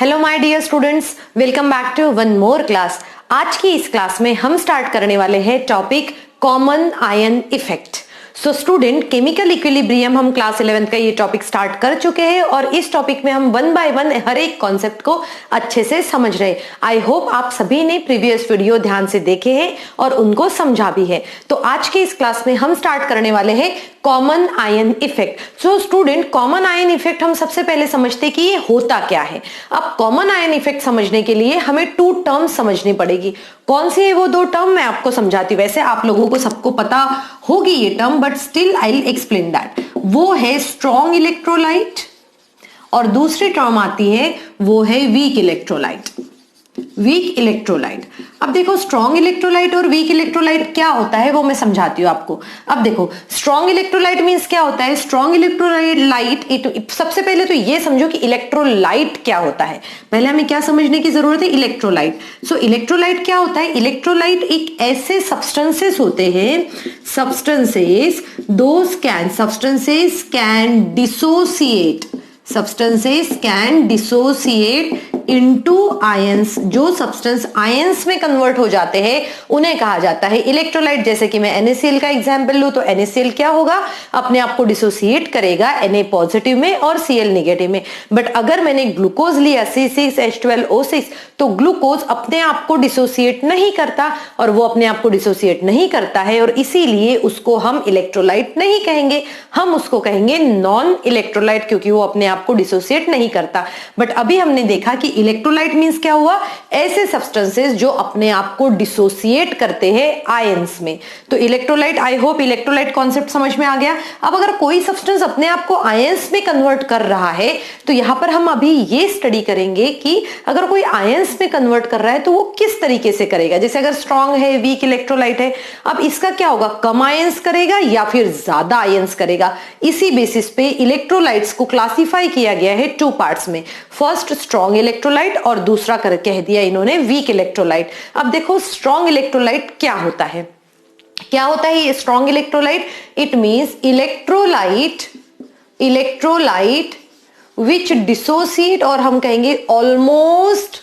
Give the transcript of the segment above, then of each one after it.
Hello my dear students, welcome back to one more class. आज की इस class में हम स्टार्ट करने वाले हैं topic common ion effect. So student, chemical equilibrium हम क्लास 11 का ये टॉपिक स्टार्ट कर चुके हैं और इस टॉपिक में हम वन बाय वन हर एक कॉन्सेप्ट को अच्छे से समझ रहे हैं। आई होप आप सभी ने प्रीवियस वीडियो ध्यान से देखे हैं और उनको समझा भी है। तो आज के इस क्लास में हम स्टार्ट करने वाले हैं common ion effect. So student, common ion effect हम सबसे पहले समझते हैं कि ये होता क्या है। अब कॉमन आयन इफेक्ट समझने के लिए हमें टू टर्म्स समझनी पड़ेगी। कौन सी है वो दो टर्म, मैं आपको समझाती हूँ। वैसे आप लोगों को सबको पता होगी ये term, but still I will explain that. वो है स्ट्रॉन्ग इलेक्ट्रोलाइट और दूसरी टर्म आती है वो है वीक इलेक्ट्रोलाइट। Weak electrolyte. अब देखो, स्ट्रॉन्ग इलेक्ट्रोलाइट और वीक इलेक्ट्रोलाइट क्या होता है वो मैं समझाती हूँ आपको। अब देखो, स्ट्रॉन्ग इलेक्ट्रोलाइट मींस क्या होता है। स्ट्रॉन्ग इलेक्ट्रोलाइट, सबसे पहले तो ये समझो कि इलेक्ट्रोलाइट क्या होता है। पहले हमें क्या समझने की जरूरत है, इलेक्ट्रोलाइट। सो इलेक्ट्रोलाइट क्या होता है। इलेक्ट्रोलाइट एक ऐसे सब्सटेंसेस होते हैं, substances can dissociate into ions. जो सब्सटेंस आयंस में कन्वर्ट हो जाते हैं उन्हें कहा जाता है इलेक्ट्रोलाइट। जैसे कि मैं NaCl का एग्जांपल लूं तो NaCl क्या होगा, अपने आप को डिसोसिएट करेगा Na पॉजिटिव में और Cl नेगेटिव में। बट अगर मैंने ग्लूकोज लिया C6H12O6 तो ग्लूकोज अपने आप को डिसोसिएट नहीं करता, और वो अपने आप को डिसोसिएट नहीं करता है और इसीलिए उसको हम इलेक्ट्रोलाइट नहीं कहेंगे, हम उसको कहेंगे नॉन इलेक्ट्रोलाइट, क्योंकि वो अपने आप को डिसोसिएट नहीं करता। बट अभी हमने देखा कि इलेक्ट्रोलाइट मींस क्या हुआ, ऐसे सब्सटेंसेस जो अपने आप को डिसोसिएट करते हैं आयंस में। तो electrolyte, I hope electrolyte concept समझ में आ गया। अब अगर कोई सब्सटेंस अपने आप को आयंस में कन्वर्ट कर रहा है तो यहां पर हम अभी ये स्टडी करेंगे कि अगर कोई आयंस में कन्वर्ट कर रहा है तो वो किस तरीके से करेगा। जैसे अगर स्ट्रॉन्ग है, वीक इलेक्ट्रोलाइट है, अब इसका क्या होगा, कम आयंस करेगा या फिर ज्यादा आयंस करेगा। इसी बेसिस पे इलेक्ट्रोलाइट्स को क्लासिफाई किया गया है टू पार्ट्स में। फर्स्ट स्ट्रॉन्ग इलेक्ट्रोलाइट और दूसरा कर कह दिया इन्होंने वीक इलेक्ट्रोलाइट। अब देखो, स्ट्रॉन्ग इलेक्ट्रोलाइट क्या होता है। क्या होता है ये strong electrolyte? It means electrolyte which dissociate, और हम कहेंगे almost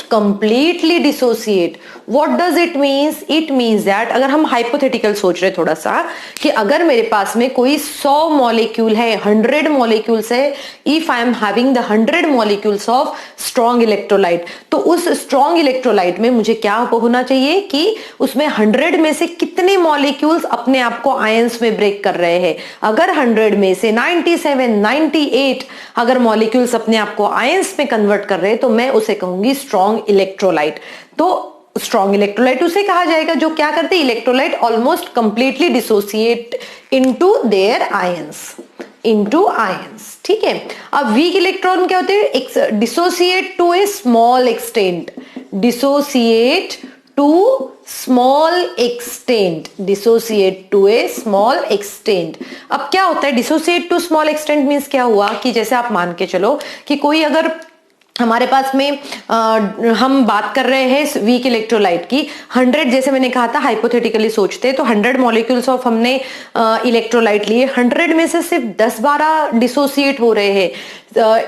completely dissociate. What does it means? It means that अगर हम हाइपोथेटिकल सोच रहे थोड़ा सा, कि अगर मेरे पास में कोई 100 मॉलिक्यूल है, 100 मॉलिक्यूल्स है, if I am having the 100 molecules of strong electrolyte, तो उस स्ट्रॉन्ग इलेक्ट्रोलाइट में मुझे क्या होना चाहिए कि उसमें 100 में से कितने मॉलिक्यूल्स अपने आप को आयंस में ब्रेक कर रहे हैं। अगर 100 में से 97, 98 अगर मॉलिक्यूल्स अपने आप को आयंस में कन्वर्ट कर रहे हैं तो मैं उसे कहूंगी स्ट्रॉन्ग इलेक्ट्रोलाइट। तो स्ट्रॉन्ग इलेक्ट्रोलाइट उसे कहा जाएगा जो क्या करते हैं, electrolyte almost completely dissociate into their ions, ठीक है। अब वीक इलेक्ट्रॉन क्या होते हैं, dissociate to a small extent, अब क्या होता है dissociate to small extent means क्या हुआ कि जैसे आप मान के चलो कि कोई अगर हमारे पास में हम बात कर रहे हैं वीक इलेक्ट्रोलाइट की, 100 जैसे मैंने कहा था हाइपोथेटिकली सोचते हैं तो 100 मॉलिक्यूल्स ऑफ हमने इलेक्ट्रोलाइट लिए, 100 में से सिर्फ 10-12 डिसोसिएट हो रहे हैं,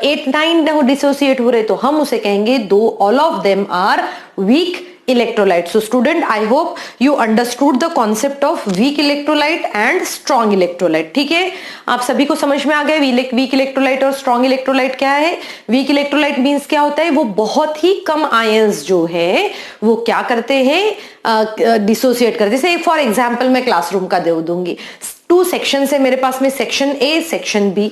8-9 डिसोसिएट हो रहे, तो हम उसे कहेंगे though all of them are weak electrolyte. So student, I hope you understood the concept of weak electrolyte and strong electrolyte. ठीक है, आप सभी को समझ में आ गया वीक इलेक्ट्रोलाइट और स्ट्रॉन्ग इलेक्ट्रोलाइट क्या है। वीक इलेक्ट्रोलाइट मींस क्या होता है, वो बहुत ही कम आयंस जो है वो क्या करते हैं, डिसोसिएट करते हैं। जैसे फॉर एग्जांपल मैं क्लासरूम का दे दूंगी, 2 सेक्शन है मेरे पास में, section A, section B.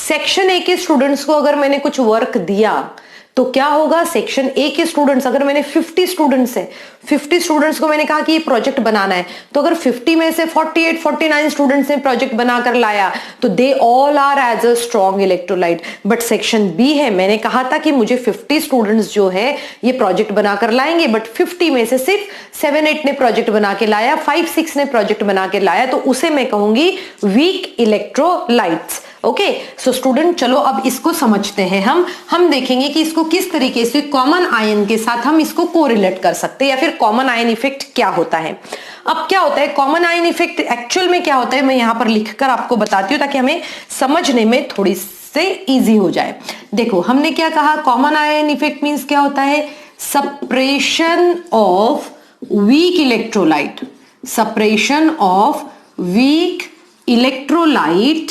Section A के स्टूडेंट्स को अगर मैंने कुछ वर्क दिया तो क्या होगा, सेक्शन ए के स्टूडेंट्स, अगर मैंने 50 स्टूडेंट्स है, 50 स्टूडेंट्स को मैंने कहा कि ये प्रोजेक्ट बनाना है, तो अगर 50 में से 48-49 स्टूडेंट्स ने प्रोजेक्ट बनाकर लाया तो they all are as a strong electrolyte. But section B है, मैंने कहा था कि मुझे 50 स्टूडेंट्स जो है ये प्रोजेक्ट बनाकर लाएंगे, बट 50 में से सिर्फ 7-8 ने प्रोजेक्ट बना के लाया, 5-6 ने प्रोजेक्ट बना के लाया, तो उसे मैं कहूंगी weak electrolytes. Okay, so student चलो अब इसको समझते हैं। हम देखेंगे कि इसको किस तरीके से कॉमन आयन के साथ हम इसको कोरिलेट कर सकते हैं, या फिर कॉमन आयन इफेक्ट क्या होता है। अब क्या होता है कॉमन आयन इफेक्ट, एक्चुअल में क्या होता है मैं यहां पर लिखकर आपको बताती हूं ताकि हमें समझने में थोड़ी से इजी हो जाए। देखो हमने क्या कहा, कॉमन आयन इफेक्ट मींस क्या होता है, suppression of weak electrolyte, suppression of weak electrolyte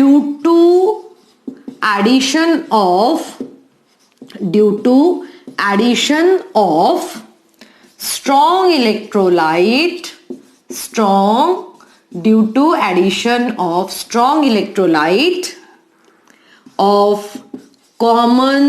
due to addition of strong electrolyte of common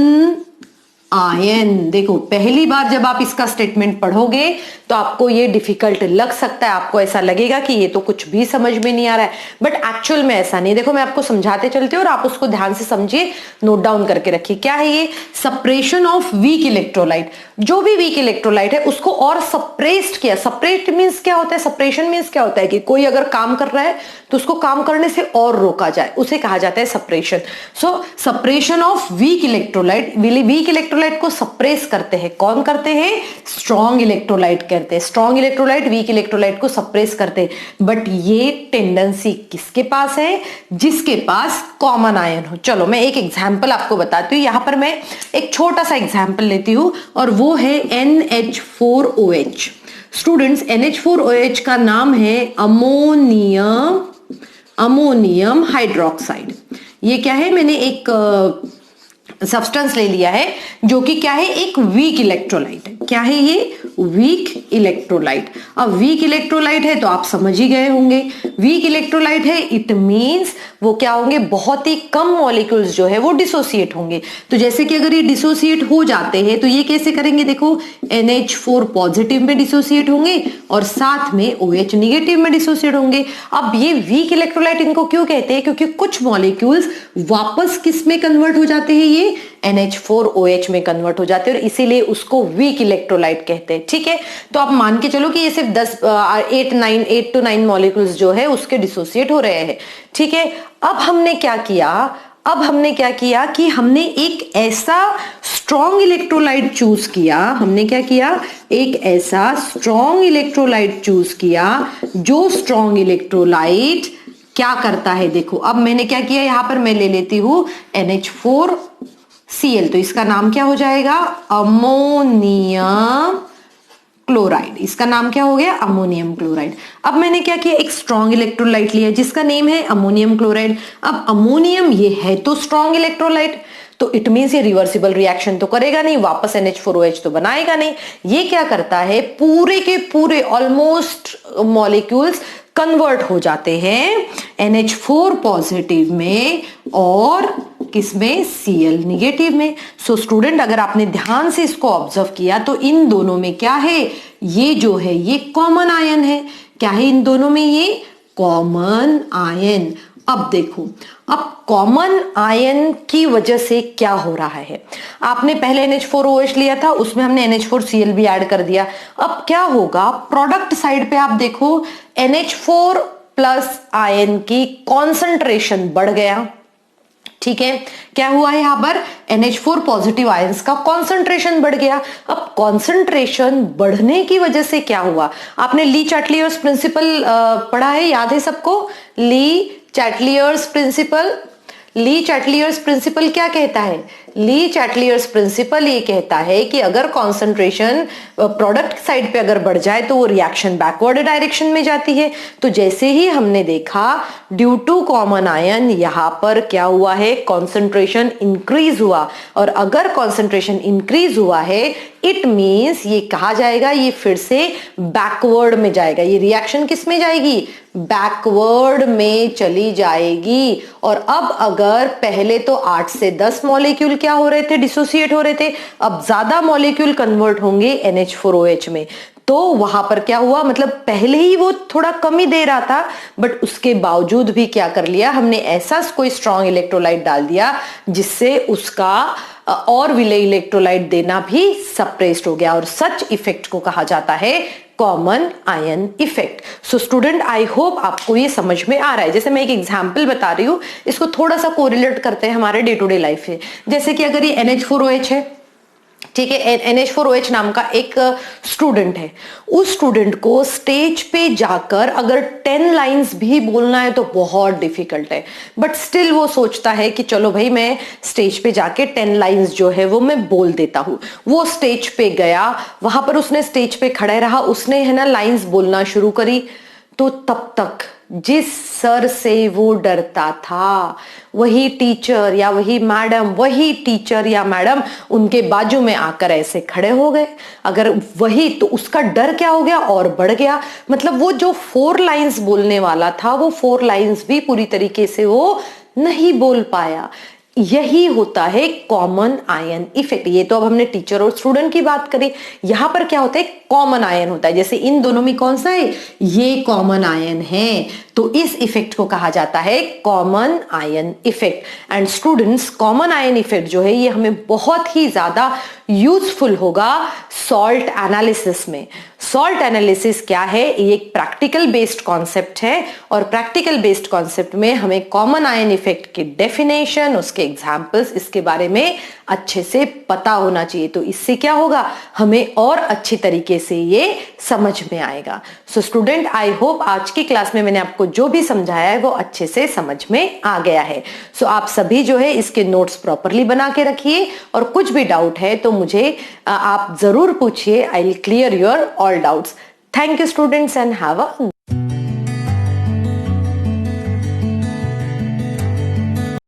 ion. देखो पहली बार जब आप इसका स्टेटमेंट पढ़ोगे तो आपको ये डिफिकल्ट लग सकता है, आपको ऐसा लगेगा कि ये तो कुछ भी समझ में नहीं आ रहा है, बट एक्चुअल में ऐसा नहीं। देखो मैं आपको समझाते चलती हूँ और आप उसको ध्यान से समझिए, नोट डाउन करके रखिए। क्या है ये, सप्रेशन ऑफ वीक इलेक्ट्रोलाइट। जो भी वीक इलेक्ट्रोलाइट है उसको और सप्रेस्ड किया। सप्रेस्ड मींस क्या होता है, सप्रेशन मींस क्या होता है कि कोई अगर काम कर रहा है तो उसको काम करने से और रोका जाए, उसे कहा जाता है suppression. So suppression of weak electrolyte, weak electrolyte को सप्रेस करते हैं, कौन करते हैं, स्ट्रॉन्ग इलेक्ट्रोलाइट करते हैं। स्ट्रॉन्ग इलेक्ट्रोलाइट वीक इलेक्ट्रोलाइट को सप्रेस करते हैं, बट ये टेंडेंसी किसके पास है, जिसके पास कॉमन आयन हो। चलो मैं एक एग्जांपल आपको बताती हूँ। यहां पर मैं एक छोटा सा एग्जांपल लेती हूँ और वो है NH4OH। स्टूडेंट्स NH4OH का नाम है अमोनियम हाइड्रोक्साइड। ये क्या है, मैंने एक सब्सटेंस ले लिया है जो कि क्या है, एक वीक इलेक्ट्रोलाइट है। क्या है ये, वीक इलेक्ट्रोलाइट। अब वीक इलेक्ट्रोलाइट है तो आप समझ ही गए होंगे, वीक इलेक्ट्रोलाइट है इट मींस वो क्या होंगे, बहुत ही कम मॉलिक्यूल्स जो है वो डिसोसिएट होंगे। तो जैसे कि अगर ये डिसोसिएट हो जाते हैं तो ये कैसे करेंगे, देखो NH4 पॉजिटिव में डिसोसिएट होंगे और साथ में OH निगेटिव में डिसोसिएट होंगे। अब ये वीक इलेक्ट्रोलाइट इनको क्यों कहते हैं, क्योंकि कुछ मॉलिक्यूल्स वापस किस में कन्वर्ट हो जाते हैं, ये NH4OH में कन्वर्ट हो जाते हैं और इसीलिए उसको वीक इलेक्ट्रोलाइट कहते हैं। ठीक है, तो आप मान के चलो कि ये सिर्फ 8 to 9 मॉलिक्यूल्स जो है उसके डिसोसिएट हो रहे हैं। ठीक है, अब हमने क्या किया कि हमने एक ऐसा स्ट्रॉन्ग इलेक्ट्रोलाइट चूज किया। हमने क्या किया, एक ऐसा स्ट्रॉन्ग इलेक्ट्रोलाइट चूज किया जो स्ट्रॉन्ग इलेक्ट्रोलाइट क्या करता है। देखो अब मैंने क्या किया, यहां पर मैं ले लेती हूं NH4Cl, तो इसका नाम क्या हो जाएगा, अमोनियम क्लोराइड। इसका नाम क्या हो गया, अमोनियम क्लोराइड। अब मैंने क्या किया, एक स्ट्रॉन्ग इलेक्ट्रोलाइट लिया जिसका नेम है अमोनियम क्लोराइड। अब अमोनियम ये है तो स्ट्रॉन्ग इलेक्ट्रोलाइट, तो इट मींस ये रिवर्सिबल रिएक्शन तो करेगा नहीं, वापस NH4OH तो बनाएगा नहीं। ये क्या करता है, पूरे के पूरे ऑलमोस्ट मॉलिक्यूल्स कन्वर्ट हो जाते हैं NH4 पॉजिटिव में और किसमें, Cl निगेटिव में। सो स्टूडेंट अगर आपने ध्यान से इसको ऑब्जर्व किया तो इन दोनों में क्या है, ये जो है ये कॉमन आयन है। क्या है इन दोनों में, ये कॉमन आयन। अब देखो, अब कॉमन आयन की वजह से क्या हो रहा है, आपने पहले NH4OH लिया था, उसमें हमने NH4Cl भी ऐड कर दिया। अब क्या होगा, प्रोडक्ट साइड पे आप देखो NH4 प्लस आयन की कॉन्सेंट्रेशन बढ़ गया। ठीक है, क्या हुआ है यहां पर, NH4 पॉजिटिव आयंस का कॉन्सेंट्रेशन बढ़ गया। अब कॉन्सेंट्रेशन बढ़ने की वजह से क्या हुआ, आपने ली चैटलियर्स प्रिंसिपल पढ़ा है, याद है सबको, ली चैटलियर्स प्रिंसिपल क्या कहता है, ली चैटलियर्स प्रिंसिपल ये कहता है कि अगर कॉन्सेंट्रेशन प्रोडक्ट साइड पे अगर बढ़ जाए तो वो रिएक्शन बैकवर्ड डायरेक्शन में जाती है। तो जैसे ही हमने देखा ड्यू टू कॉमन आयन यहां पर क्या हुआ है, कॉन्सेंट्रेशन इंक्रीज हुआ, और अगर कॉन्सेंट्रेशन इंक्रीज हुआ है इट मींस ये कहा जाएगा ये फिर से बैकवर्ड में जाएगा, ये रिएक्शन किस में जाएगी, बैकवर्ड में चली जाएगी। और अब अगर पहले तो 8 से 10 मॉलिक्यूल क्या हो रहे थे, डिसोसिएट हो रहे थे, अब ज्यादा मॉलिक्यूल कन्वर्ट होंगे NH4OH में, तो वहां पर क्या हुआ, मतलब पहले ही वो थोड़ा कम ही दे रहा था, बट उसके बावजूद भी क्या कर लिया हमने, ऐसा कोई स्ट्रॉन्ग इलेक्ट्रोलाइट डाल दिया जिससे उसका और विले इलेक्ट्रोलाइट देना भी सप्रेस्ड हो गया, और सच इफेक्ट को कहा जाता है common ion effect. So student, I hope आपको ये समझ में आ रहा है। जैसे मैं एक एग्जांपल बता रही हूँ, इसको थोड़ा सा कोरिलेट करते हैं हमारे डे टू डे लाइफ से। जैसे कि अगर ये NH4OH है, ठीक है, NH4OH नाम का एक स्टूडेंट है, उस स्टूडेंट को स्टेज पे जाकर अगर 10 लाइंस भी बोलना है तो बहुत डिफिकल्ट है, बट स्टिल वो सोचता है कि चलो भाई मैं स्टेज पे जाके 10 लाइंस जो है वो मैं बोल देता हूं। वो स्टेज पे गया, वहां पर उसने स्टेज पे खड़े रहा, उसने है ना लाइंस बोलना शुरू करी, तो तब तक जिस सर से वो डरता था, वही टीचर या वही मैडम उनके बाजू में आकर ऐसे खड़े हो गए। अगर वही, तो उसका डर क्या हो गया, और बढ़ गया। मतलब वो जो 4 लाइंस बोलने वाला था, वो 4 लाइंस भी पूरी तरीके से वो नहीं बोल पाया। यही होता है कॉमन आयन इफेक्ट। ये तो अब हमने टीचर और स्टूडेंट की बात करी। यहां पर क्या होता है, कॉमन आयन होता है। जैसे इन दोनों में कौन सा है, ये कॉमन आयन है, तो इस इफेक्ट को कहा जाता है common ion effect. And students, common ion effect जो है ये हमें बहुत ही ज्यादा यूजफुल होगा सॉल्ट एनालिसिस में। सॉल्ट एनालिसिस क्या है, ये एक प्रैक्टिकल बेस्ड कॉन्सेप्ट है, और प्रैक्टिकल बेस्ड कॉन्सेप्ट में हमें कॉमन आयन इफेक्ट की डेफिनेशन, उसके एग्जांपल्स, इसके बारे में अच्छे से पता होना चाहिए। तो इससे क्या होगा, हमें और अच्छी तरीके से ये समझ में आएगा। सो स्टूडेंट, आई होप आज की क्लास में मैंने आपको जो भी समझाया है वो अच्छे से समझ में आ गया है। सो आप सभी जो है इसके नोट्स प्रॉपरली बना के रखिए, और कुछ भी डाउट है तो मुझे आप जरूर पूछिए। I will clear your all doubts. Thank you students and have a